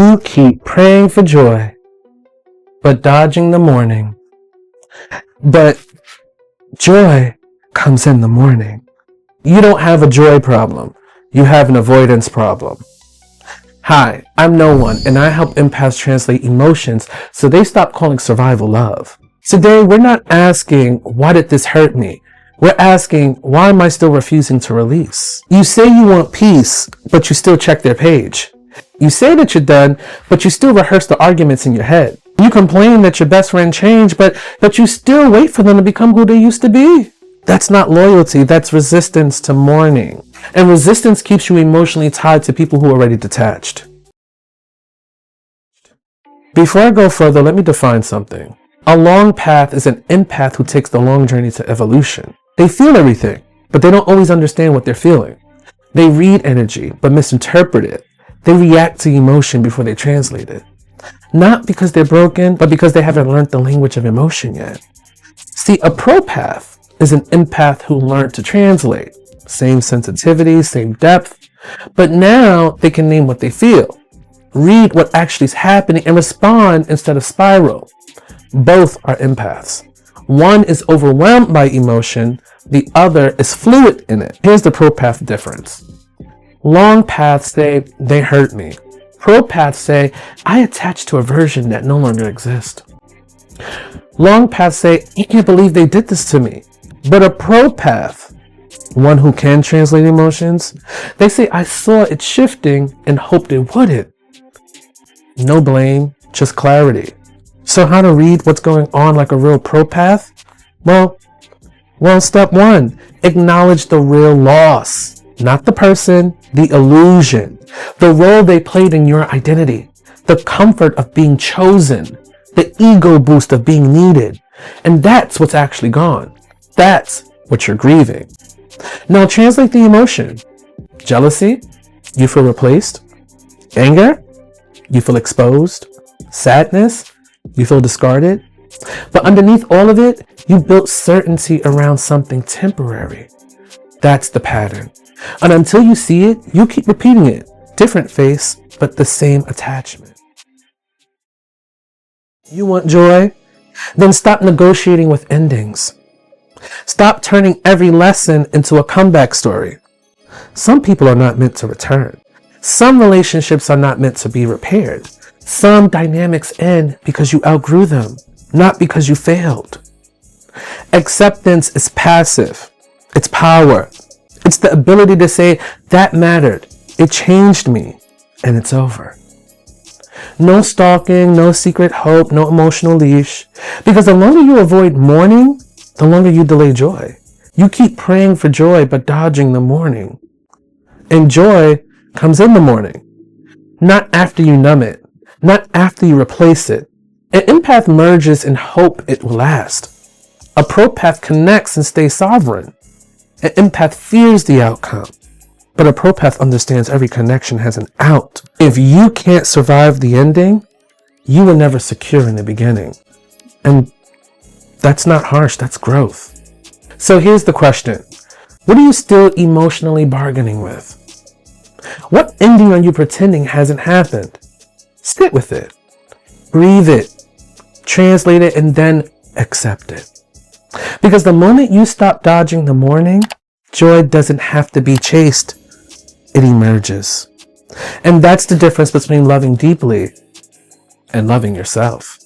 You keep praying for joy, but dodging the morning. But joy comes in the morning. You don't have a joy problem. You have an avoidance problem. Hi, I'm No One, and I help empaths translate emotions so they stop calling survival love. Today, we're not asking, why did this hurt me? We're asking, why am I still refusing to release? You say you want peace, but you still check their page. You say that you're done, but you still rehearse the arguments in your head. You complain that your best friend changed, but you still wait for them to become who they used to be. That's not loyalty, that's resistance to mourning. And resistance keeps you emotionally tied to people who are already detached. Before I go further, let me define something. A LongPath is an empath who takes the long journey to evolution. They feel everything, but they don't always understand what they're feeling. They read energy, but misinterpret it. They react to emotion before they translate it. Not because they're broken, but because they haven't learned the language of emotion yet. See, a ProPath is an empath who learned to translate. Same sensitivity, same depth, but now they can name what they feel, read what actually is happening, and respond instead of spiral. Both are empaths. One is overwhelmed by emotion, the other is fluid in it. Here's the ProPath difference. LongPaths say, they hurt me. ProPaths say, I attach to a version that no longer exists. LongPaths say, I can't believe they did this to me. But a ProPath, one who can translate emotions, they say, I saw it shifting and hoped it wouldn't. No blame, just clarity. So how to read what's going on like a real ProPath? Well, step one, acknowledge the real loss. Not the person, the illusion, the role they played in your identity, the comfort of being chosen, the ego boost of being needed. And that's what's actually gone. That's what you're grieving. Now translate the emotion. Jealousy, you feel replaced. Anger, you feel exposed. Sadness, you feel discarded. But underneath all of it, you built certainty around something temporary. That's the pattern. And until you see it, you keep repeating it. Different face, but the same attachment. You want joy? Then stop negotiating with endings. Stop turning every lesson into a comeback story. Some people are not meant to return. Some relationships are not meant to be repaired. Some dynamics end because you outgrew them, not because you failed. Acceptance is passive. It's power. It's the ability to say, that mattered. It changed me. And it's over. No stalking, no secret hope, no emotional leash. Because the longer you avoid mourning, the longer you delay joy. You keep praying for joy, but dodging the morning. And joy comes in the morning. Not after you numb it. Not after you replace it. An empath merges in hope it will last. A ProPath connects and stays sovereign. An empath fears the outcome, but a ProPath understands every connection has an out. If you can't survive the ending, you were never secure in the beginning. And that's not harsh, that's growth. So here's the question. What are you still emotionally bargaining with? What ending are you pretending hasn't happened? Sit with it. Breathe it. Translate it and then accept it. Because the moment you stop dodging the morning, joy doesn't have to be chased. It emerges. And that's the difference between loving deeply and loving yourself.